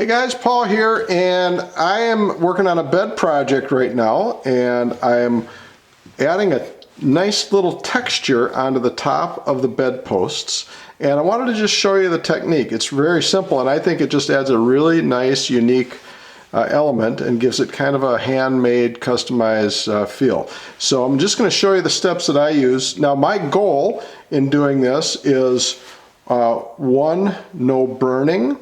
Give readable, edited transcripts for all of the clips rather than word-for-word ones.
Hey guys, Paul here, and I am working on a bed project right now, and I am adding a nice little texture onto the top of the bed posts. And I wanted to just show you the technique. It's very simple, and I think it just adds a really nice, unique element and gives it kind of a handmade, customized feel. So I'm just going to show you the steps that I use. Now my goal in doing this is 1, no burning,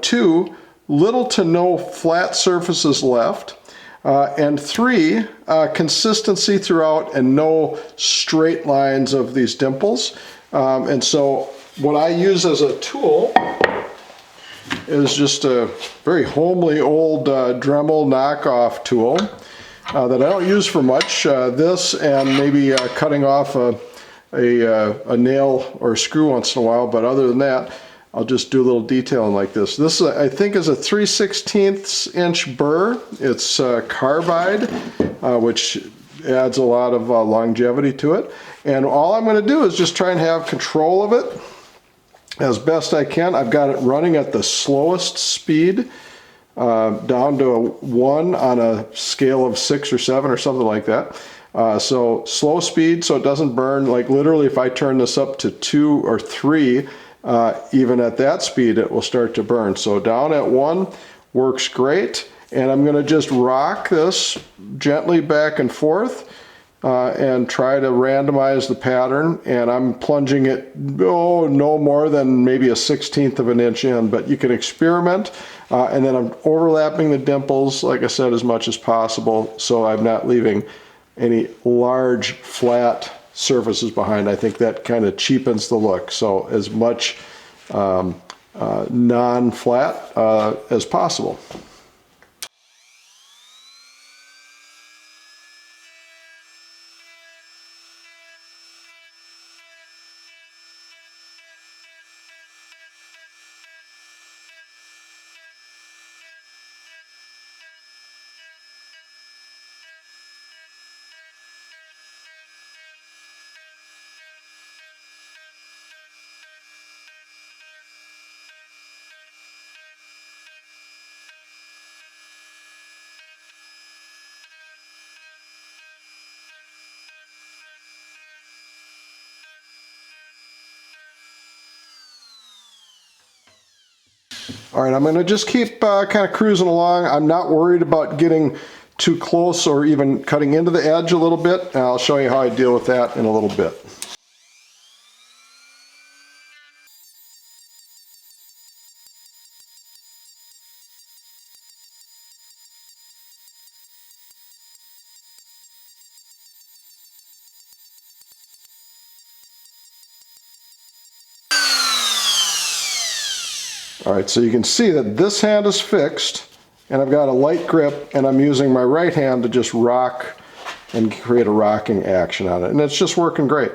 2, little to no flat surfaces left, and 3, consistency throughout and no straight lines of these dimples. And so what I use as a tool is just a very homely old Dremel knockoff tool that I don't use for much. This and maybe cutting off a nail or a screw once in a while, but other than that, I'll just do a little detailing like this. This I think is a 3/16 inch burr. It's carbide, which adds a lot of longevity to it. And all I'm going to do is just try and have control of it as best I can. I've got it running at the slowest speed, down to a 1 on a scale of 6 or 7 or something like that. So slow speed so it doesn't burn. Like literally if I turn this up to 2 or 3, even at that speed it will start to burn. So down at 1 works great, and I'm going to just rock this gently back and forth and try to randomize the pattern, and I'm plunging it no more than maybe a 1/16 of an inch in, but you can experiment. And then I'm overlapping the dimples, like I said, as much as possible, so I'm not leaving any large flat surfaces behind. I think that kind of cheapens the look, so as much non-flat as possible. All right, I'm going to just keep kind of cruising along. I'm not worried about getting too close or even cutting into the edge a little bit. And I'll show you how I deal with that in a little bit. All right, so you can see that this hand is fixed, and I've got a light grip, and I'm using my right hand to just rock and create a rocking action on it, and it's just working great.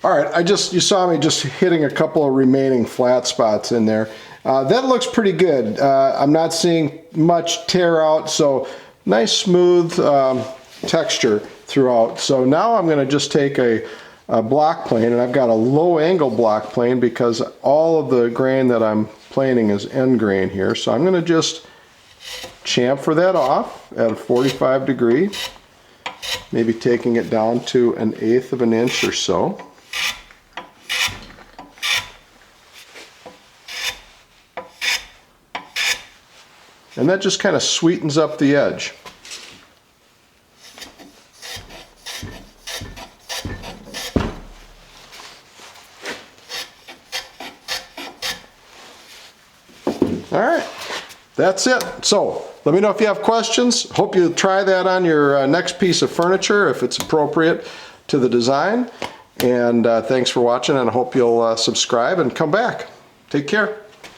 All right, you saw me just hitting a couple of remaining flat spots in there. That looks pretty good. I'm not seeing much tear out, so nice smooth texture throughout. So now I'm going to just take a block plane, and I've got a low angle block plane because all of the grain that I'm planing is end grain here. So I'm going to just chamfer that off at a 45 degree, maybe taking it down to 1/8 of an inch or so. And that just kind of sweetens up the edge. All right, that's it. So let me know if you have questions. Hope you try that on your next piece of furniture if it's appropriate to the design. And thanks for watching, and I hope you'll subscribe and come back. Take care.